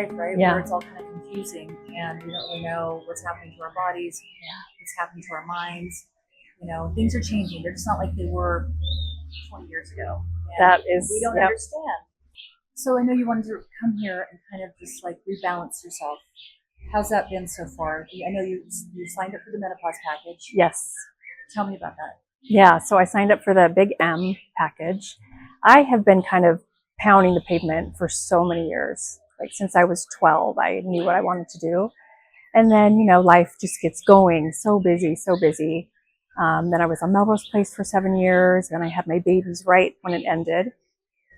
life, right? Yeah. Where it's all kind of confusing and we don't really know what's happening to our bodies, what's happening to our minds. Things are changing. They're just not like they were 20 years ago. And we don't understand. So I know you wanted to come here and kind of just like rebalance yourself. How's that been so far? I know you signed up for the menopause package. Yes. Tell me about that. Yeah, so I signed up for the Big M package. I have been kind of pounding the pavement for so many years. Like since I was 12, I knew what I wanted to do. And then, life just gets going. So busy, so busy. Then I was on Melrose Place for 7 years. Then I had my babies right when it ended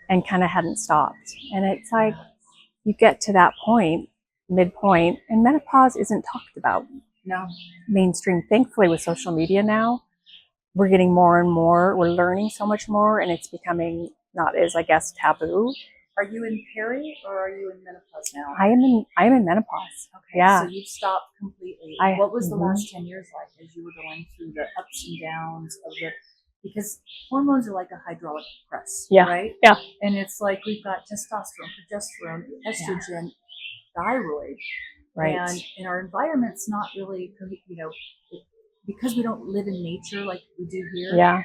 and kind of hadn't stopped. And it's like you get to that point, midpoint, and menopause isn't talked about. No. Mainstream. Thankfully, with social media now, we're getting more and more. We're learning so much more, and it's becoming not as, I guess, taboo. Are you in peri or are you in menopause now? I am in menopause. Okay, yeah. So you've stopped completely. What was the last 10 years like as you were going through the ups and downs of because hormones are like a hydraulic press, right? Yeah. And it's like we've got testosterone, progesterone, estrogen, thyroid, right? And in our environment's not really, because we don't live in nature like we do here. Yeah.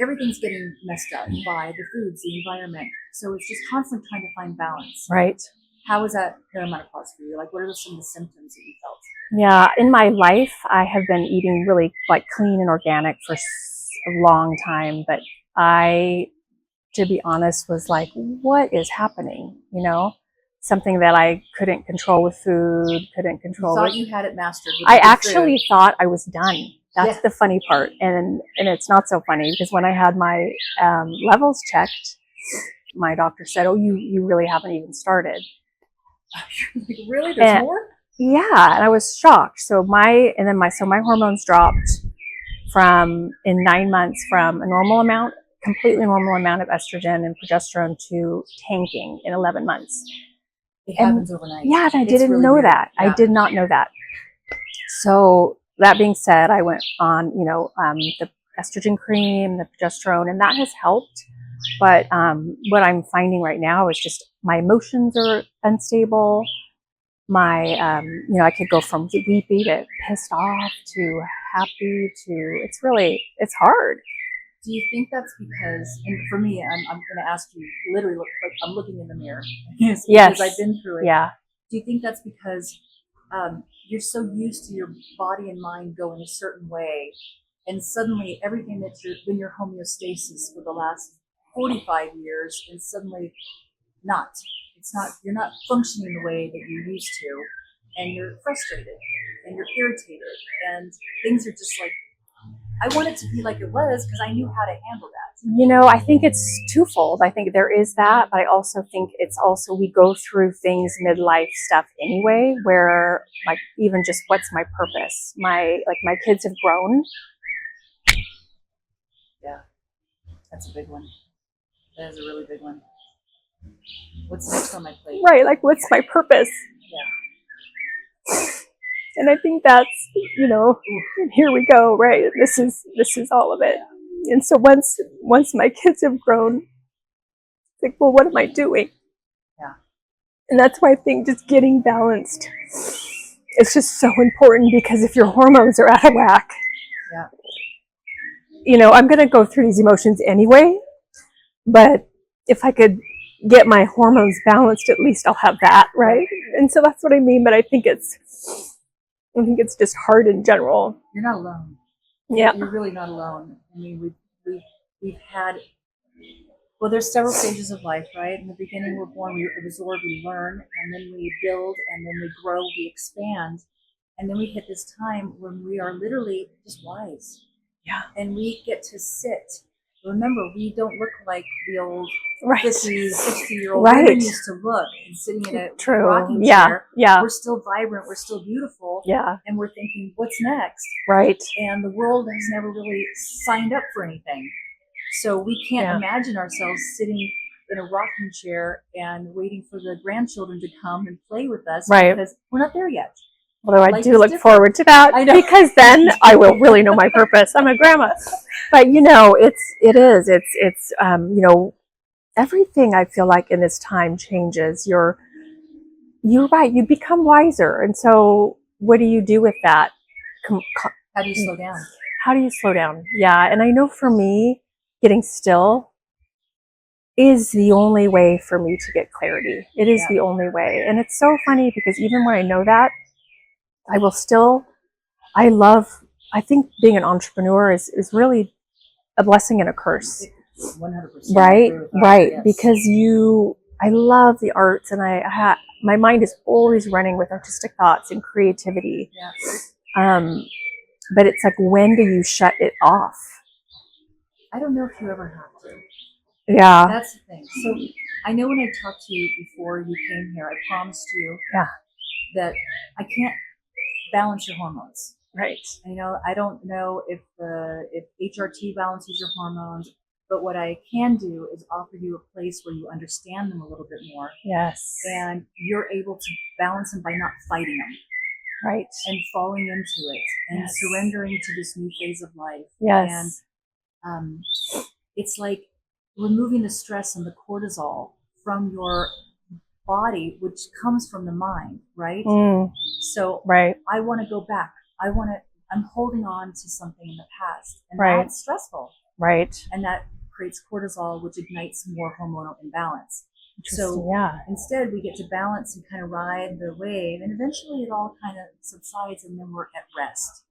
Everything's getting messed up by the foods, the environment. So it's just constantly trying to find balance. Right. How was that perimenopause for you? Like, what are some of the symptoms that you felt? Yeah, in my life, I have been eating really like clean and organic for a long time, but I, to be honest, was like, what is happening? Something that I couldn't control with food, couldn't control. You thought you had it mastered. I actually thought I was done. That's the funny part, and it's not so funny because when I had my levels checked, my doctor said, "Oh, you really haven't even started." Really? There's more? Yeah, and I was shocked. So my hormones dropped in 9 months from a normal amount, completely normal amount of estrogen and progesterone to tanking in 11 months. It happens overnight. Yeah, and I didn't know that. Yeah. I did not know that. So that being said, I went on, the estrogen cream, the progesterone, and that has helped. But what I'm finding right now is just my emotions are unstable. My, I could go from weepy to pissed off to happy to, it's hard. Do you think that's because, and for me, I'm going to ask you, literally, I'm looking in the mirror. Yes. Because I've been through it. Yeah. Do you think that's because you're so used to your body and mind going a certain way, and suddenly everything that you're in your homeostasis for the last 45 years, and suddenly not. You're not functioning the way that you used to, and you're frustrated, and you're irritated, and things are just like, I want it to be like it was because I knew how to handle that. I think it's twofold. I think there is that, but I also think it's also we go through things midlife stuff anyway, where like even just what's my purpose? My kids have grown. Yeah, that's a big one. That is a really big one. What's next on my plate? Right, like what's my purpose? Yeah. And I think that's, here we go, right? This is all of it. And so once my kids have grown, it's like, well, what am I doing? Yeah. And that's why I think just getting balanced is just so important, because if your hormones are out of whack, I'm going to go through these emotions anyway, but if I could get my hormones balanced, at least I'll have that, right? And so that's what I mean, but I think it's just hard in general. You're not alone. Yeah. You're really not alone. I mean, we've had, well, there's several stages of life, right? In the beginning, we're born, we absorb, we learn, and then we build, and then we grow, we expand. And then we hit this time when we are literally just wise. Yeah. And we get to sit. Remember, we don't look like the old 50, 60-year-old women used to look, and sitting in a rocking chair. Yeah. We're still vibrant, we're still beautiful. Yeah. And we're thinking, what's next? Right. And the world has never really signed up for anything. So we can't imagine ourselves sitting in a rocking chair and waiting for the grandchildren to come and play with us, because we're not there yet. Although I do look forward to that, because then I will really know my purpose. I'm a grandma. But it's everything I feel like in this time changes. Your you're right. You become wiser. And so what do you do with that? How do you slow down? How do you slow down? Yeah. And I know for me, getting still is the only way for me to get clarity. It is the only way. And it's so funny because even when I know that, I will still, I think being an entrepreneur is really a blessing and a curse. 100%. Right? Right. Yes. Because I love the arts and my mind is always running with artistic thoughts and creativity. Yeah. But it's like, when do you shut it off? I don't know if you ever have to. Yeah. That's the thing. So I know when I talked to you before you came here, I promised you that I can't balance your hormones. Right. I don't know if HRT balances your hormones, but what I can do is offer you a place where you understand them a little bit more. Yes. And you're able to balance them by not fighting them. Right. And falling into it and surrendering to this new phase of life. Yes. And it's like removing the stress and the cortisol from your body, which comes from the mind, right? So I want to go back. I'm holding on to something in the past, and that's stressful. Right. And that creates cortisol, which ignites more hormonal imbalance. So instead, we get to balance and kind of ride the wave, and eventually it all kind of subsides, and then we're at rest.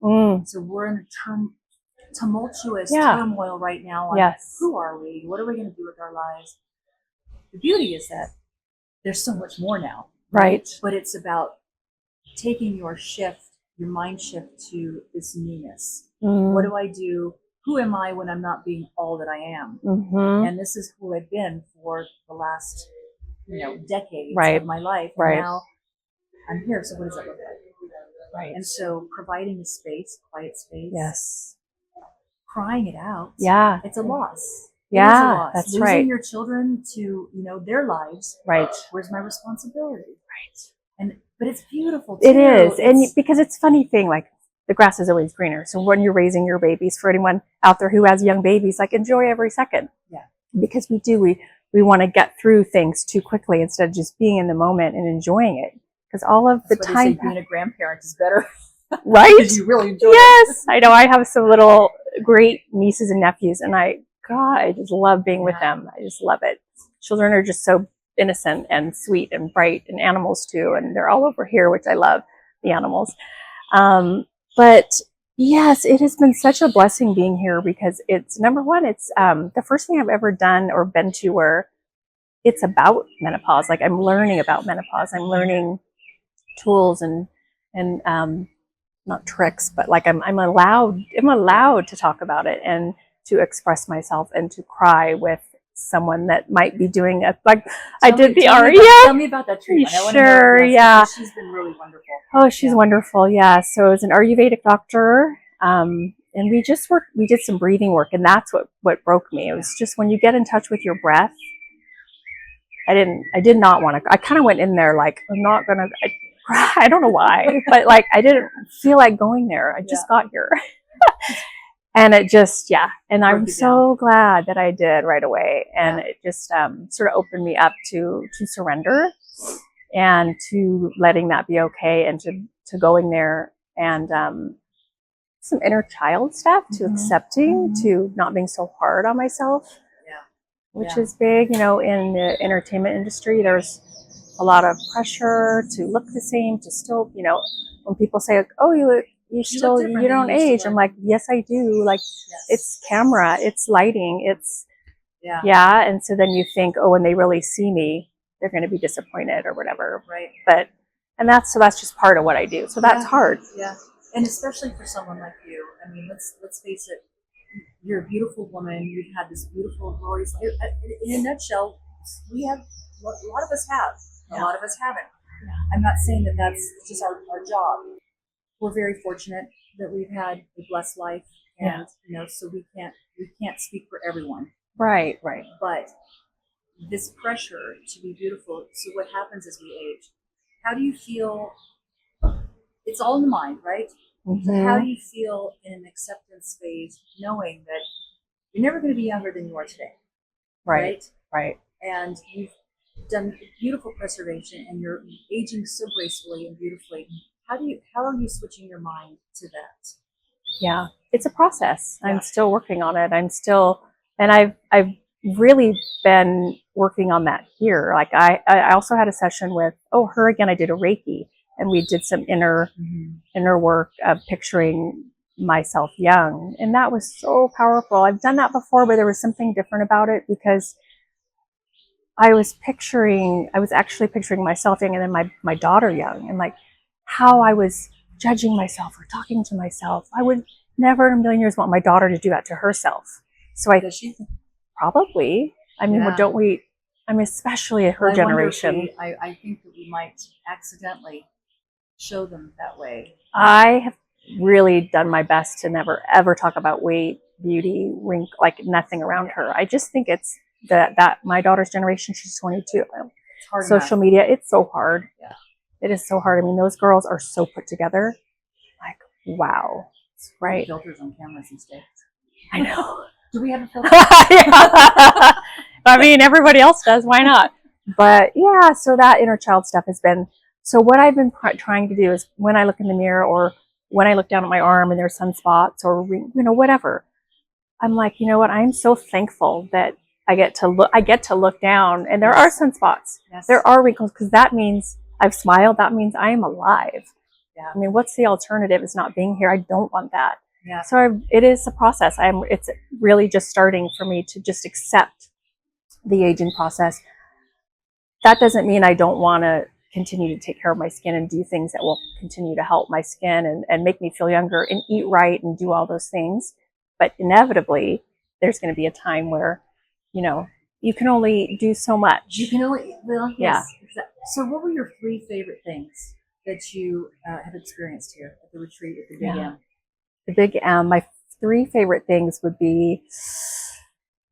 So we're in a tumultuous turmoil right now on who are we? What are we going to do with our lives? The beauty is that there's so much more now. Right. But it's about taking your mind shift to this newness. What do I do? Who am I when I'm not being all that I am? And this is who I've been for the last, decades of my life. And now I'm here. So what does that look like? Right. And so providing a space, quiet space. Yes. Crying it out. Yeah. It's a loss. Yeah, it is a loss. that's Losing right. your children to, their lives. Right. Where's my responsibility? Right. But it's beautiful too. It is. And because it's a funny thing, like the grass is always greener. So when you're raising your babies, for anyone out there who has young babies, like enjoy every second. Yeah. Because we want to get through things too quickly instead of just being in the moment and enjoying it. Because all of the time. They say being a grandparent is better. Right? Because you really enjoy it. Yes. I know. I have some little great nieces and nephews, and I just love being with them. I just love it. Children are just so innocent and sweet and bright, and animals too. And they're all over here, which I love, the animals. But yes, it has been such a blessing being here because it's, number one, it's the first thing I've ever done or been to where it's about menopause. Like I'm learning about menopause. I'm learning tools and not tricks, but like I'm allowed to talk about it and to express myself and to cry with someone that might be doing it. Like I did the Aria. Tell me about that treatment. Sure, yeah. She's been really wonderful. Oh, she's wonderful. Yeah. So as an Ayurvedic doctor, and we did some breathing work, and that's what broke me. It was just when you get in touch with your breath. I did not want to. I kind of went in there like I'm not gonna. I don't know why, but like I didn't feel like going there. I just got here. And it just, and I'm so glad that I did right away. And it just sort of opened me up to surrender and to letting that be okay and to going there and some inner child stuff, to accepting, to not being so hard on myself, which is big. In the entertainment industry, there's a lot of pressure to look the same, to still, when people say, like, oh, you don't age. I'm like, yes, I do. Like, it's camera, it's lighting, it's, and so then you think, oh, when they really see me, they're going to be disappointed or whatever. Right. But, and that's just part of what I do. So that's hard. Yeah. And especially for someone like you, I mean, let's face it, you're a beautiful woman. You've had this beautiful, glorious life. In a nutshell, a lot of us have. A lot of us haven't. I'm not saying that that's just our job. We're very fortunate that we've had a blessed life, and so we can't speak for everyone. Right. But this pressure to be beautiful. So what happens as we age? How do you feel? It's all in the mind, right? So how do you feel in an acceptance phase, knowing that you're never going to be younger than you are today? Right. And you've done beautiful preservation and you're aging so gracefully and beautifully. How are you switching your mind to that? Yeah, it's a process. Yeah. I'm still working on it. And I've really been working on that here. Like I also had a session with, her again, I did a Reiki, and we did some inner work of picturing myself young. And that was so powerful. I've done that before, but there was something different about it because I was actually picturing myself young and then my daughter young, and like how I was judging myself or talking to myself. I would never in a million years want my daughter to do that to herself. So Does she? probably, I mean, Yeah. don't we, I mean, especially at her Well, generation. I think that we might accidentally show them that way. I have really done my best to never ever talk about weight, beauty, wrinkle, like nothing around her. I just think it's that my daughter's generation, she's 22. It's hard Social enough. media, it's so hard. Yeah. It is so hard. I mean, those girls are so put together. Like, wow. Right. Filters on cameras these days. I know. Do we have a filter? I mean, everybody else does. Why not? But yeah, so that inner child stuff has been, so what I've been trying to do is when I look in the mirror or when I look down at my arm and there's sunspots or, whatever, I'm like, you know what? I'm so thankful that I get to look down and there are sunspots. Yes. There are wrinkles, because that means I've smiled. That means I am alive. Yeah. I mean, what's the alternative? Is not being here. I don't want that. Yeah. So it is a process. It's really just starting for me to just accept the aging process. That doesn't mean I don't want to continue to take care of my skin and do things that will continue to help my skin and make me feel younger and eat right and do all those things. But inevitably, there's going to be a time where, you can only do so much. You can only, well, yes. Yeah. Exactly. So what were your 3 favorite things that you have experienced here at the retreat at the Big M? The Big M, my 3 favorite things would be,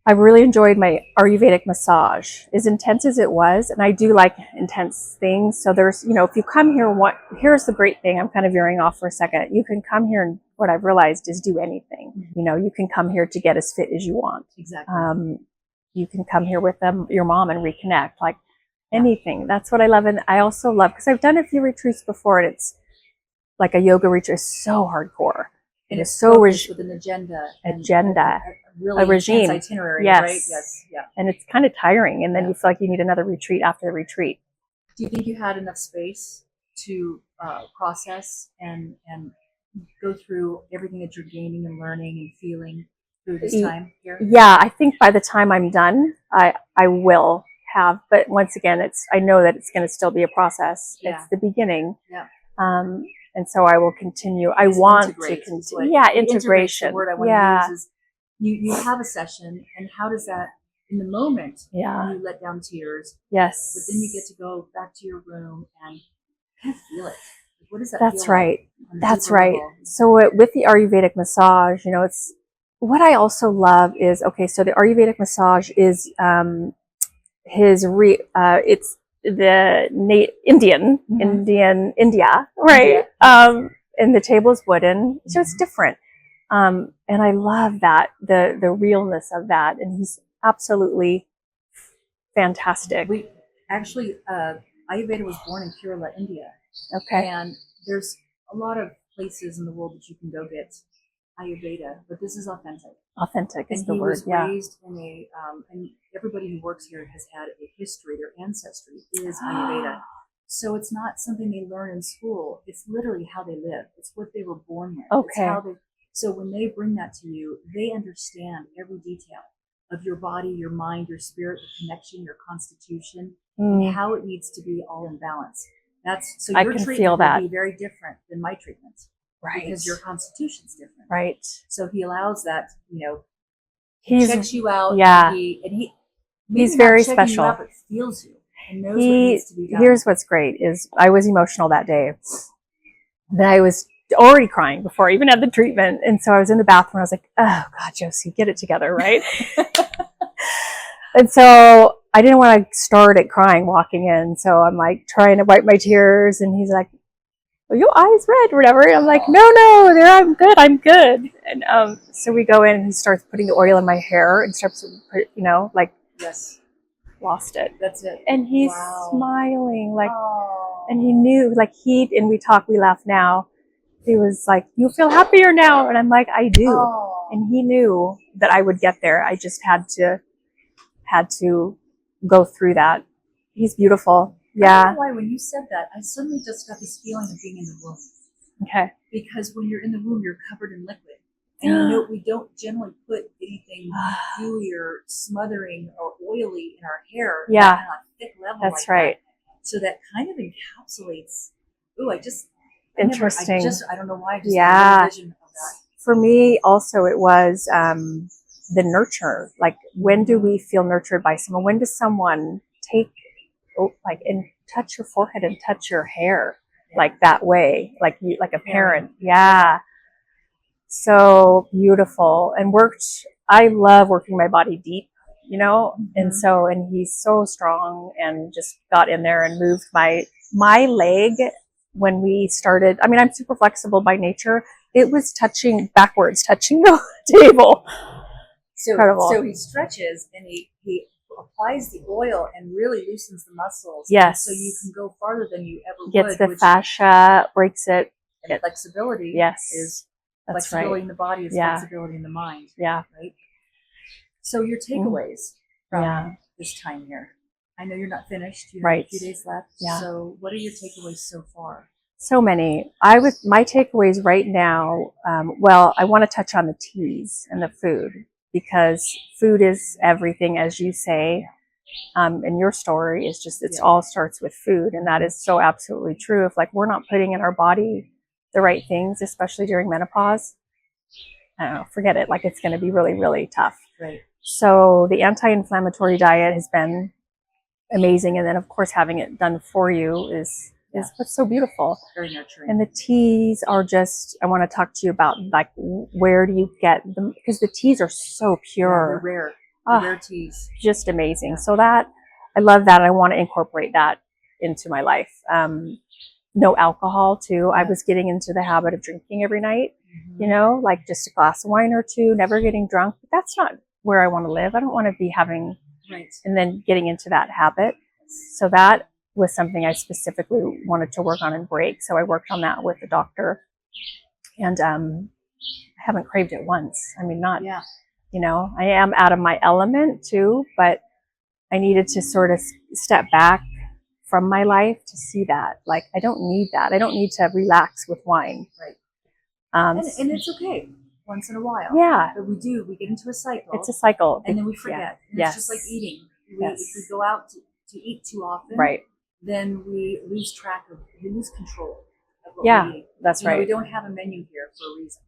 I really enjoyed my Ayurvedic massage, as intense as it was. And I do like intense things. So there's, if you come here, here's the great thing. I'm kind of veering off for a second. You can come here and what I've realized is do anything. You can come here to get as fit as you want. Exactly. You can come here with your mom and reconnect, like anything. That's what I love. And I also love, because I've done a few retreats before, and it's like a yoga retreat is so hardcore. And it's so with an agenda. A regime. Itinerary, yes. Right? Yes. Yeah. And it's kind of tiring. And then you feel like you need another retreat after the retreat. Do you think you had enough space to process and go through everything that you're gaining and learning and feeling through this time here? Yeah, I think by the time I'm done, I will have. But once again, I know that it's going to still be a process. Yeah. It's the beginning. Yeah. And so I will continue. I want to continue. Yeah, integration. The word I want to use is you have a session, and how does that, in the moment, you let down tears. Yes. But then you get to go back to your room and kind of feel it. What does that That's feel right. Like That's right. Level? So with the Ayurvedic massage, it's what I also love is, so the Ayurvedic massage is it's the India, right? Yeah. And the table is wooden, so it's different. And I love that, the realness of that. And he's absolutely fantastic. We actually, Ayurveda was born in Kerala, India. Okay. And there's a lot of places in the world that you can go get Ayurveda, but this is authentic. Authentic is the word. And he was raised in and everybody who works here has had a history. Their ancestry is Ayurveda. So it's not something they learn in school. It's literally how they live. It's what they were born with. Okay. So when they bring that to you, they understand every detail of your body, your mind, your spirit, the connection, your constitution, and how it needs to be all in balance. So your treatment will be very different than my treatment. Right. Because your constitution's different. Right. So he allows that, he checks you out. Yeah. He's very special. You up, it feels you and knows what needs to be done. Here's what's great is I was emotional that day. Then I was already crying before I even had the treatment. And so I was in the bathroom. I was like, oh God, Josie, get it together. Right. And so I didn't want to start at crying walking in. So I'm like trying to wipe my tears. And he's like, well, your eyes red or whatever. And I'm like, no, I'm good. And so we go in and he starts putting the oil in my hair and starts, Yes. lost it. That's it. And he's Wow. smiling, like, Oh. and he knew, like, and we talk, we laugh now. He was like, you feel happier now? And I'm like, I do. Oh. And he knew that I would get there. I just had to go through that. He's beautiful. I don't Yeah. know why when you said that, I suddenly just got this feeling of being in the womb. Okay. Because when you're in the womb, you're covered in liquid. And you know, we don't generally put anything dewy or smothering or oily in our hair. Yeah. On a thick level. That's like right. That. So that kind of encapsulates. Ooh, Interesting. I don't know why. I just Yeah. had a vision of that. For me, also, it was the nurture. Like, when do we feel nurtured by someone? When does someone take, and touch your forehead and touch your hair, like that way, like a parent? Yeah. So beautiful. And I love working my body deep, and he's so strong, and just got in there and moved my leg when we started. I mean, I'm super flexible by nature. It was touching the table. Incredible. So he stretches and he applies the oil and really loosens the muscles. Yes. So you can go farther than you ever Gets would. the fascia, breaks it. And flexibility. Yes. Is That's flexibility right. in the body is flexibility in the mind. Yeah. Right. So your takeaways from this time here. I know you're not finished. You have a few days left. Yeah. So what are your takeaways so far? So many. My takeaways right now, I want to touch on the teas and the food, because food is everything, as you say. And your story is just, all starts with food. And that is so absolutely true. If we're not putting in our body the right things, especially during menopause, I don't know, forget it. It's going to be really, really tough. Right. So the anti-inflammatory diet has been amazing. And then, of course, having it done for you is what's so beautiful. Very nurturing. And the teas are just, I want to talk to you about, where do you get them? Because the teas are so pure. They're rare. Rare teas. Just amazing. Yeah. So I love that. I want to incorporate that into my life. No alcohol too. Yeah. I was getting into the habit of drinking every night, just a glass of wine or two, never getting drunk. But that's not where I want to live. I don't want to be having, and then getting into that habit. So that was something I specifically wanted to work on and break. So I worked on that with the doctor, and I haven't craved it once. I mean, not, I am out of my element too, but I needed to sort of step back from my life to see that. I don't need that. I don't need to relax with wine. Right. And it's okay once in a while. Yeah. But we get into a cycle. It's a cycle. And then we forget. And it's just like eating. If we go out to eat too often, then we lose control of what we're eating. That's right. We don't have a menu here for a reason.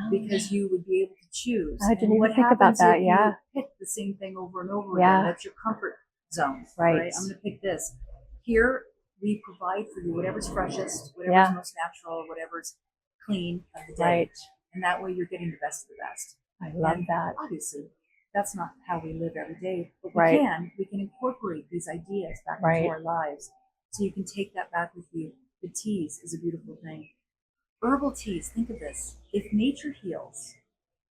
Because you would be able to choose. I didn't even think about that. You pick the same thing over and over again. That's your comfort zone. Right. I'm going to pick this. Here, we provide for you whatever's freshest, whatever's most natural, whatever's clean of the day. Right. And that way you're getting the best of the best. I love that. Obviously, that's not how we live every day. But we can incorporate these ideas back into our lives. So you can take that back with you. The teas is a beautiful thing. Herbal teas, think of this. If nature heals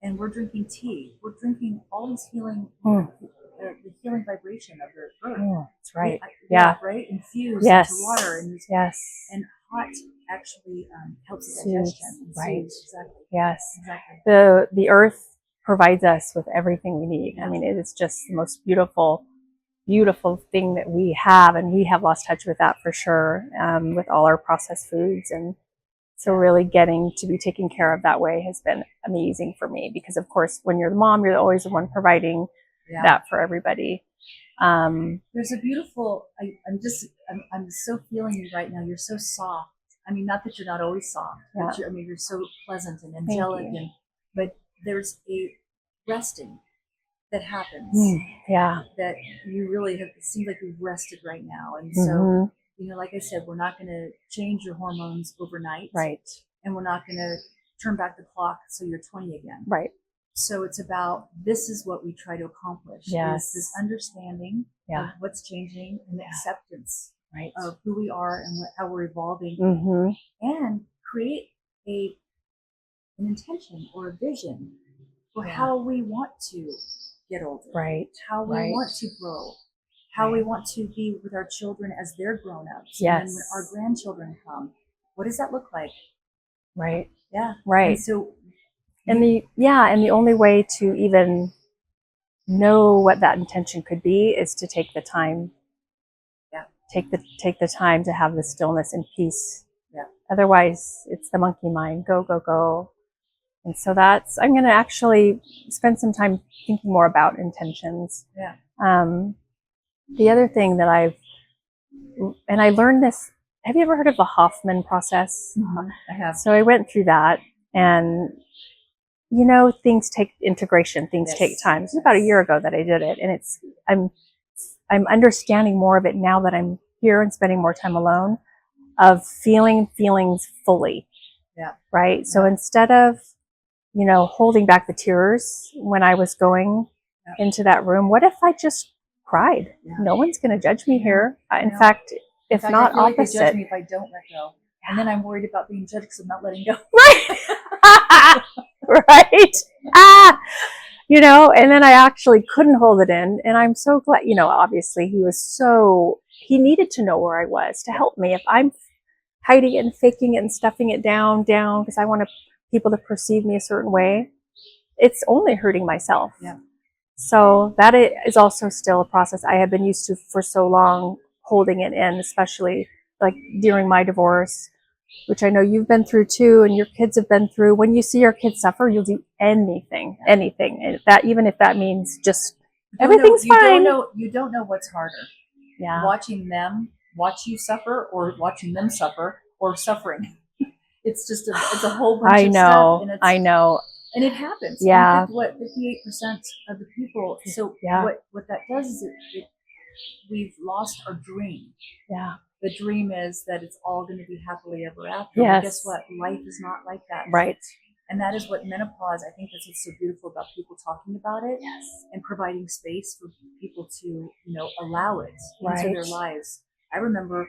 and we're drinking tea, we're drinking all these healing, the healing vibration of the earth. That's right. Right? Infused into water. And hot actually helps digestion. Right. Exactly. Yes. Exactly. The earth provides us with everything we need. Yeah. I mean, it is just the most beautiful thing that we have. And we have lost touch with that for sure, with all our processed foods. And so really getting to be taken care of that way has been amazing for me, because of course, when you're the mom, you're always the one providing that for everybody. There's a beautiful, I'm so feeling you right now. You're so soft. I mean, not that you're not always soft, but you're so pleasant and angelic, but there's a resting that happens. That you really have, it seems like you've rested right now. And so, like I said, we're not going to change your hormones overnight. Right. And we're not going to turn back the clock so you're 20 again. Right. So it's about, this is what we try to accomplish. Yes. Is this understanding of what's changing and the acceptance of who we are and how we're evolving, and create an intention or a vision for how we want to get older. Right. How we want to grow. how we want to be with our children as they're grown-ups. Yes. And then when our grandchildren come, what does that look like? Right. Yeah. Right. And so, And the only way to even know what that intention could be is to take the time. Yeah. Take the time to have the stillness and peace. Yeah. Otherwise, it's the monkey mind. Go, go, go. And so I'm going to actually spend some time thinking more about intentions. Yeah. The other thing that I learned this, have you ever heard of the Hoffman process? Mm-hmm. I have. So I went through that, and things take integration, things take time. It's about a year ago that I did it, and I'm understanding more of it now that I'm here and spending more time alone, of feeling feelings fully. Yeah. Right. So instead of holding back the tears when I was going into that room, what if I just cried? Yeah. No one's going to judge me here. In fact, if not I feel like opposite. they judge me if I don't let go. And then I'm worried about being judged because I'm not letting go. Right. Right. And then I actually couldn't hold it in. And I'm so glad, obviously he needed to know where I was to help me. If I'm hiding it and faking it and stuffing it down, because I want people to perceive me a certain way, it's only hurting myself. Yeah. So that is also still a process I have been used to for so long, holding it in, especially like during my divorce, which I know you've been through too, and your kids have been through. When you see your kids suffer, you'll do anything, and that, even if that means just everything's fine. You don't know what's harder. Yeah. Watching them watch you suffer, or watching them suffer, or suffering. It's a whole bunch of stuff. I know. And it happens. Yeah. 58% of the people. So what that does is we've lost our dream. Yeah. The dream is that it's all going to be happily ever after. Yes. Well, guess what? Life is not like that. Right. And that is what menopause, I think that's what's so beautiful about people talking about it. Yes. And providing space for people to, allow it into their lives. I remember,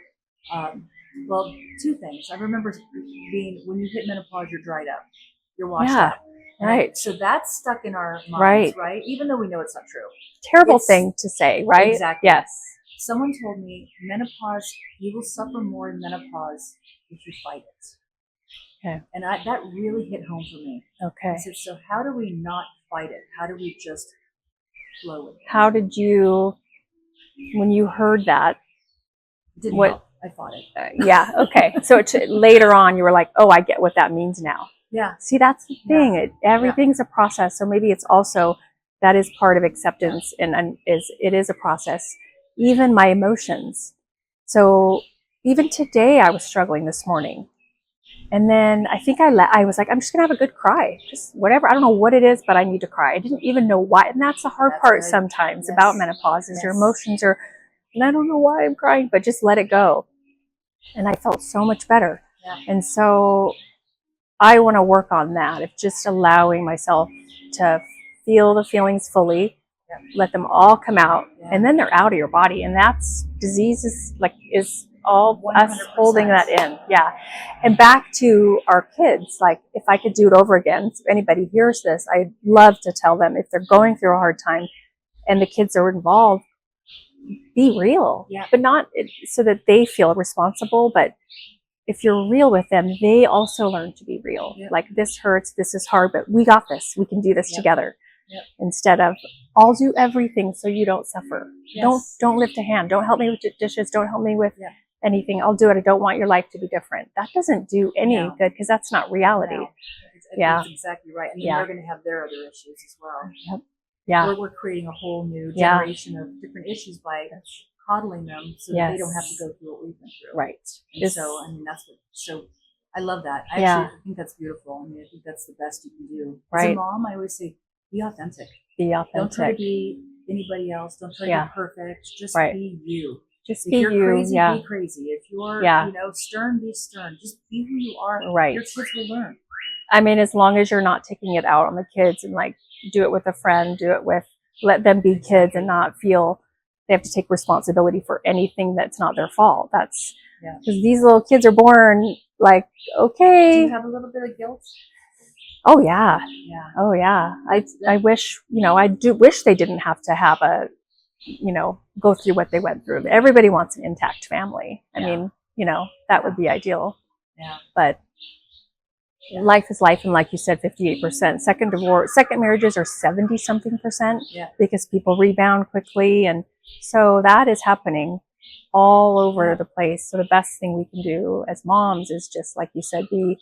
two things. I remember when you hit menopause, you're dried up. You're washed out. Right. So that's stuck in our minds, right? Even though we know it's not true. Terrible thing to say, right? Exactly. Yes. Someone told me menopause, you will suffer more in menopause if you fight it. Okay. And that really hit home for me. Okay. I said, so how do we not fight it? How do we just flow with it? How did you, when you heard that? Didn't help. I fought it. Yeah. Okay. So later on, you were like, oh, I get what that means now. Yeah. See, that's the thing. Everything's a process. So maybe it's also, that is part of acceptance, and it is a process. Even my emotions. So even today, I was struggling this morning. And then I think I was like, I'm just going to have a good cry. Just whatever. I don't know what it is, but I need to cry. I didn't even know why. And that's the hard part sometimes about menopause is your emotions are, and I don't know why I'm crying, but just let it go. And I felt so much better. Yeah. And so I want to work on that, of just allowing myself to feel the feelings fully, let them all come out, and then they're out of your body. And that's disease is all 100%. Us holding that in. Yeah. And back to our kids, like if I could do it over again, if anybody hears this, I'd love to tell them, if they're going through a hard time and the kids are involved, be real, but not so that they feel responsible, but if you're real with them, they also learn to be real. Yep. Like, this hurts, this is hard, but we got this. We can do this together. Yep. Instead of, I'll do everything so you don't suffer. Yes. Don't lift a hand. Don't help me with dishes. Don't help me with anything. I'll do it. I don't want your life to be different. That doesn't do any good, because that's not reality. No. That's exactly right. And then they're going to have their other issues as well. Yep. Yeah. We're creating a whole new generation of different issues by coddling them so that they don't have to go through what we've been through. Right. And so, I mean, I love that. I actually think that's beautiful. I mean, I think that's the best you can do. As a mom, I always say, be authentic. Be authentic. Don't try to be anybody else. Don't try to be perfect. Just be you. Just if be you're you. Crazy, be crazy. If you're, stern, be stern. Just be who you are. Right. Your kids will learn. I mean, as long as you're not taking it out on the kids, and like, do it with a friend, let them be kids and not feel they have to take responsibility for anything that's not their fault. That's because these little kids are born like, okay. Do you have a little bit of guilt? Oh yeah. Yeah. Oh yeah. I wish, I do wish they didn't have to have go through what they went through. Everybody wants an intact family. I Yeah. mean, you know, that would be ideal. Yeah. But life is life, and like you said, 58%. Second marriages are 70-something%. Yeah. Because people rebound quickly, and so that is happening all over the place. So the best thing we can do as moms is just, like you said, be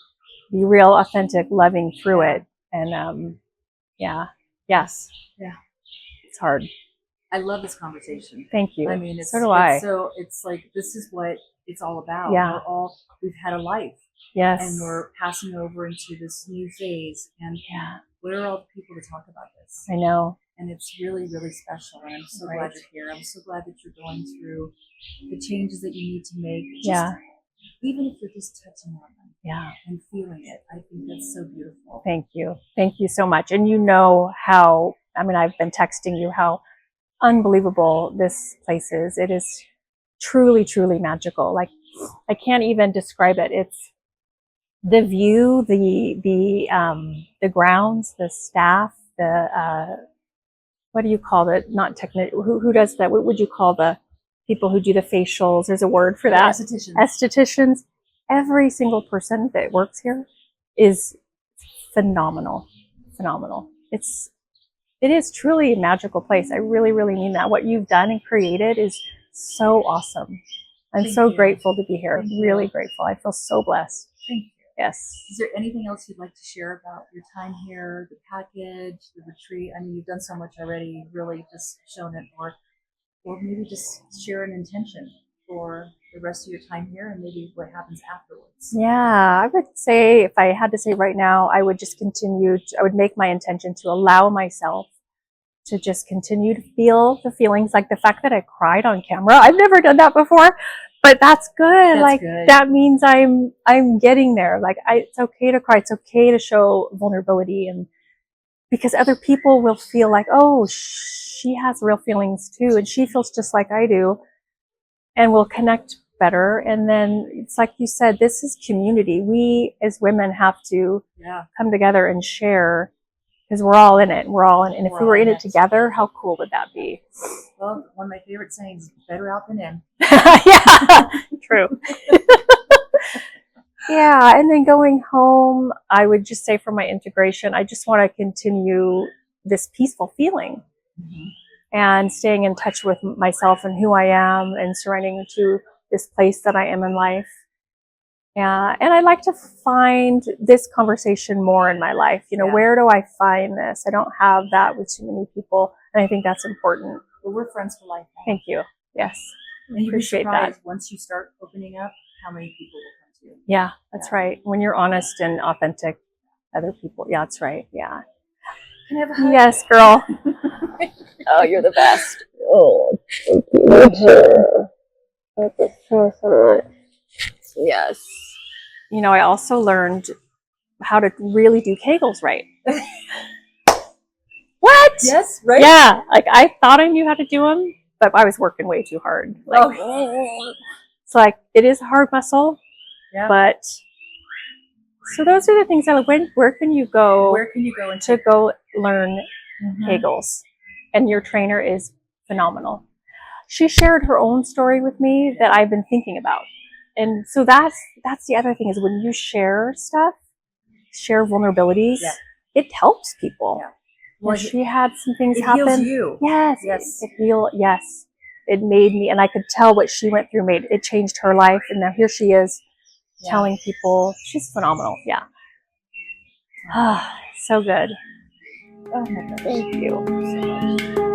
real, authentic, loving through it. And yes, it's hard. I love this conversation. Thank you. I mean, so do I. So it's like, this is what it's all about. Yeah. We've had a life. Yes. And we're passing over into this new phase. And where are all the people to talk about this? I know. And it's really, really special. And I'm so glad you're here. I'm so glad that you're going through the changes that you need to make. Even if you're just touching on them. Yeah. And feeling it. I think that's so beautiful. Thank you. Thank you so much. And you know how, I mean, I've been texting you how unbelievable this place is. It is truly, truly magical. Like, I can't even describe it. It's the view, the grounds, the staff, what do you call it? Not technical. Who does that? What would you call the people who do the facials? There's a word for that. Estheticians. Every single person that works here is phenomenal. Phenomenal. It is truly a magical place. I really, really mean that. What you've done and created is so awesome. I'm so grateful to be here. Really grateful. I feel so blessed. Thank you. Yes. Is there anything else you'd like to share about your time here, the package, the retreat? I mean, you've done so much already. You've really just shown it, or maybe just share an intention for the rest of your time here and maybe what happens afterwards. Yeah, I would say, if I had to say right now, I would just I would make my intention to allow myself to just continue to feel the feelings, like the fact that I cried on camera. I've never done that before, but that's good. That means I'm getting there. Like, it's okay to cry. It's okay to show vulnerability, and because other people will feel like, oh, she has real feelings too, and she feels just like I do, and we'll connect better. And then it's like you said, this is community. We as women have to come together and share, because we're all in it. And if we were in it together, how cool would that be? Well, one of my favorite sayings, better out than in. Yeah, true. Yeah, and then going home, I would just say, for my integration, I just want to continue this peaceful feeling. And staying in touch with myself and who I am, and surrendering to this place that I am in life. Yeah, and I'd like to find this conversation more in my life. You know, where do I find this? I don't have that with too many people, and I think that's important. Well, we're friends for life. Thank you. Yes, and you appreciate that. Once you start opening up, how many people will come to you? Yeah, that's right. When you're honest and authentic, other people. Yeah, that's right. Yeah. Can I have a hug? Yes, girl. Oh, you're the best. Oh, thank you. Thank you so much. Yes. You know, I also learned how to really do Kegels right. What? Yes, right? Yeah. Like, I thought I knew how to do them, but I was working way too hard. Like, it's like, it is a hard muscle. Yeah. But so those are the things that where can you go? Where can you go to go learn Kegels? And your trainer is phenomenal. She shared her own story with me that I've been thinking about. And so that's the other thing, is when you share stuff, share vulnerabilities, it helps people. Yeah. Well, she had some things happen. It heals you. Yes. Yes. It made me, and I could tell what she went through it changed her life. And now here she is telling people. She's phenomenal. Yeah. So good. Oh my gosh. Thank you so much.